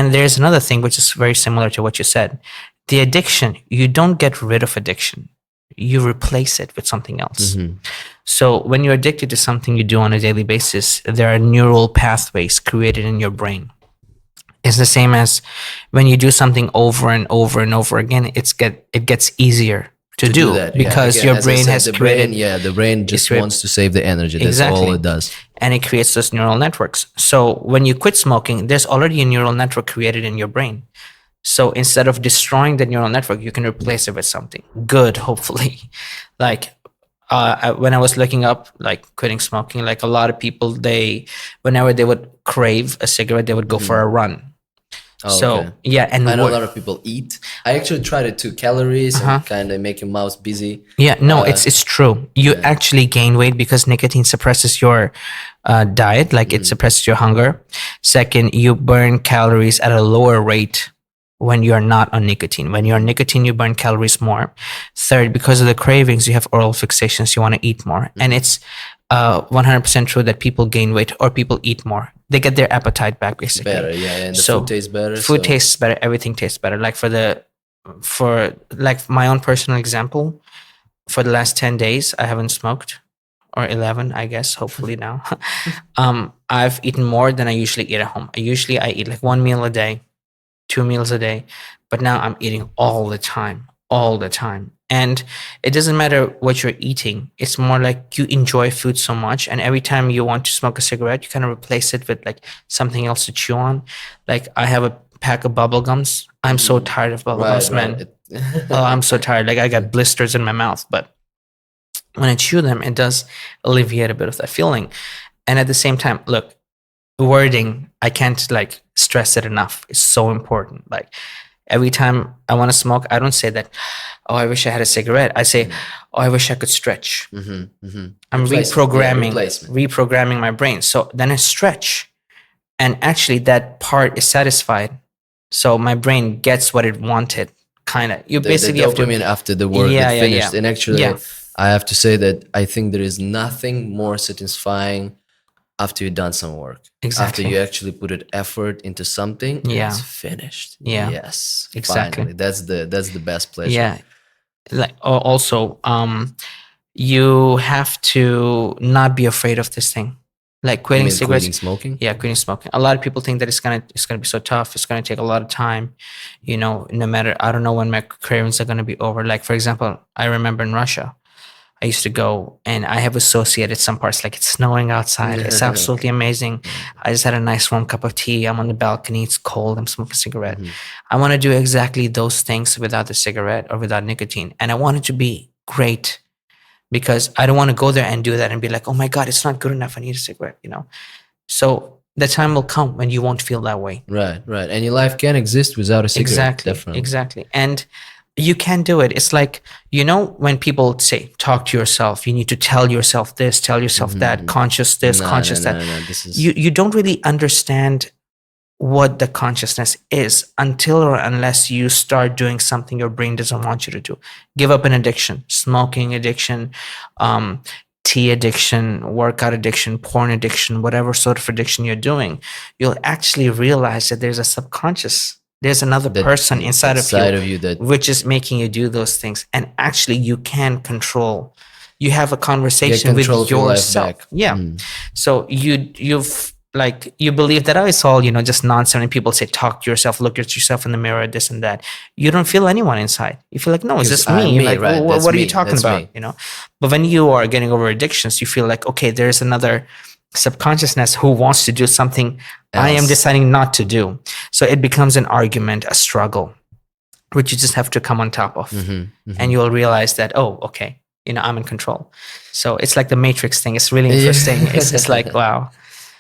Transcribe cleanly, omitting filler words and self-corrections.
And there's another thing which is very similar to what you said. The addiction, you don't get rid of addiction. You replace it with something else. So when you're addicted to something you do on a daily basis, there are neural pathways created in your brain. It's the same as when you do something over and over and over again, it gets easier to do that, because Again, your brain has created. The brain just wants to save the energy. That's Exactly. all it does. And it creates those neural networks. So when you quit smoking, there's already a neural network created in your brain. So instead of destroying the neural network, you can replace it with something good, hopefully. Like when I was looking up like quitting smoking, like a lot of people, whenever they would crave a cigarette, they would go for a run. And I know a lot of people eat. I actually tried it too, calories and kind of make your mouth busy. Yeah, no, it's true. You actually gain weight because nicotine suppresses your diet, like it suppresses your hunger. Second, you burn calories at a lower rate when you're not on nicotine. When you're on nicotine, you burn calories more. Third, because of the cravings, you have oral fixations, you want to eat more. And it's 100% true that people gain weight or people eat more. They get their appetite back, basically. Better, and the food tastes better. Food tastes better. Everything tastes better. Like for my own personal example, for the last 10 days, I haven't smoked, or 11, I guess, hopefully now. I've eaten more than I usually eat at home. I eat like 1 meal a day, 2 meals a day, but now I'm eating all the time. And it doesn't matter what you're eating. It's more like you enjoy food so much. And every time you want to smoke a cigarette, you kind of replace it with like something else to chew on. Like I have a pack of bubble gums. I'm so tired of bubble gums, man. Oh, I'm so tired. Like I got blisters in my mouth. But when I chew them, it does alleviate a bit of that feeling. And at the same time, look, wording, I can't like stress it enough. It's so important. Like every time I want to smoke, I don't say that, oh, I wish I had a cigarette. I say, oh, I wish I could stretch. I'm reprogramming my brain. So then I stretch. And actually that part is satisfied. So my brain gets what it wanted, kind of. You basically have to... after the work is finished. And actually, I have to say that I think there is nothing more satisfying after you've done some work. Exactly. After you actually put an effort into something, it's finished. Yeah. Yes. Exactly. Finally. That's the best pleasure. Yeah. Like also, you have to not be afraid of this thing. Like quitting cigarettes. Quitting smoking? Yeah, quitting smoking. A lot of people think that it's gonna be so tough. It's gonna take a lot of time. You know, no matter, I don't know when my cravings are gonna be over. Like for example, I remember in Russia, I used to go and I have associated some parts, like it's snowing outside. It's absolutely amazing. I just had a nice warm cup of tea. I'm on the balcony. It's cold. I'm smoking a cigarette. I want to do exactly those things without the cigarette or without nicotine. And I want it to be great because I don't want to go there and do that and be like, oh my God, it's not good enough. I need a cigarette, you know? So the time will come when you won't feel that way. Right. And your life can exist without a cigarette. Exactly. And you can do it. It's like, you know, when people say, talk to yourself, you need to tell yourself this, tell yourself that, conscious this, conscious that. You don't really understand what the consciousness is until or unless you start doing something your brain doesn't want you to do. Give up an addiction, smoking addiction, tea addiction, workout addiction, porn addiction, whatever sort of addiction you're doing. You'll actually realize that there's a subconscious. There's another person inside of you that, which is making you do those things. And actually you can control. You have a conversation with yourself. Yeah. So you've like, you believe that, oh, it's all, you know, just nonsense. And people say, talk to yourself, look at yourself in the mirror, this and that. You don't feel anyone inside. You feel like, no, it's just me. Like, right. What are you talking about? You know? But when you are getting over addictions, you feel like, okay, there's another subconsciousness who wants to do something I am deciding not to do. So it becomes an argument, a struggle, which you just have to come on top of. And you'll realize that, oh, okay, you know, I'm in control. So it's like the Matrix thing. It's really interesting. It's like, wow.